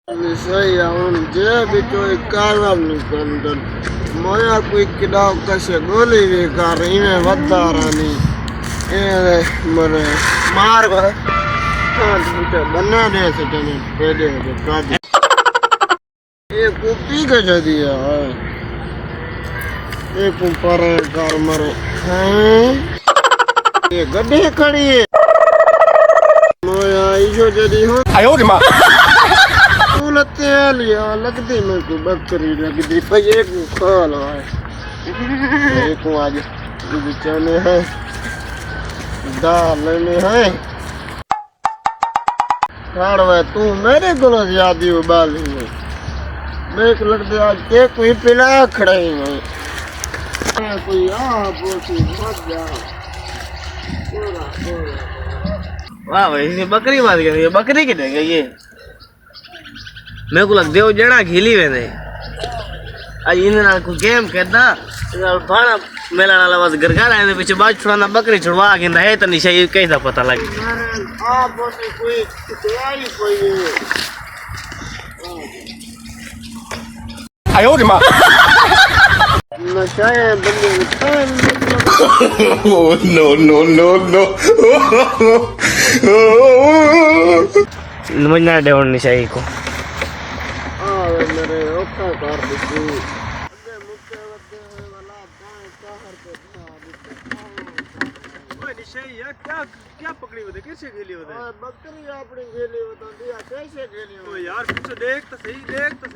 सही है जे भी तो कारवाम निकंदन मोया कोई किडाव कसे गोली भी कर इने वदारानी ए मरे मार गए हां तो बना दे से तने पहले के काज ए कुपी के जदिया ए कुपर कार मरे हैं ये गड्ढे खड़ी है मोया इशो जदी हो आयो रे मां लगते लिया लगती मेरे को बकरी लगती भाई एक खाल है एक आज बिचाने है दाल में है खाड़वा तू मेरे को याद ही उबाली है मेरे को लगते आज के कोई पिला खड़े हैं कोई आ बोसी मत जा वाह भाई ये बकरी मार गई ये बकरी की देंगे ये मेरे को लगते हो जड़ा घिली वेंदे आज इन नाल को गेम खेलना भाड़ा मेला नाला बस गरगाड़ा है पीछे बाज छुड़ाना बकरी छुड़वा के है तो निशा ये कैसा पता लगे आ बोसी कोई दवाई कोई आयो रे मां नशा है बंदे नो नो नो नो मजना देवन निशा को मेरे ओखा कर दी अबे मुक्के वदे वाला दाएं कहर पे ओए निशा यार क्या पकड़ी होते कैसे खेली होते ओए बकरी अपनी खेली बता दिया कैसे खेली ओ यार कुछ देख तो सही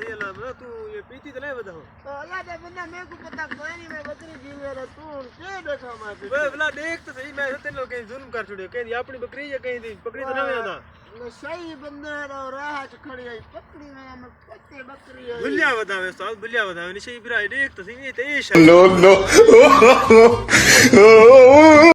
अल्लाह बता तू ये पीती तो नहीं बताओ अल्लाह दे बंदा मेरे को पता कोई नहीं मैं बकरी जी मेरा तू के देखा मैं ओए भला देख तो सही मैं तेरे लोग कहीं जुल्म कर छुड़े कहीं अपनी बकरी या कहीं दी पकड़ी तो नहीं होता सही बंदे राह च खड़ी आई पकड़ी में पत्ते बकरी है भुलिया बतावे साहब भुलिया बतावे निशा बिरा देख तो सही ये ते नो नो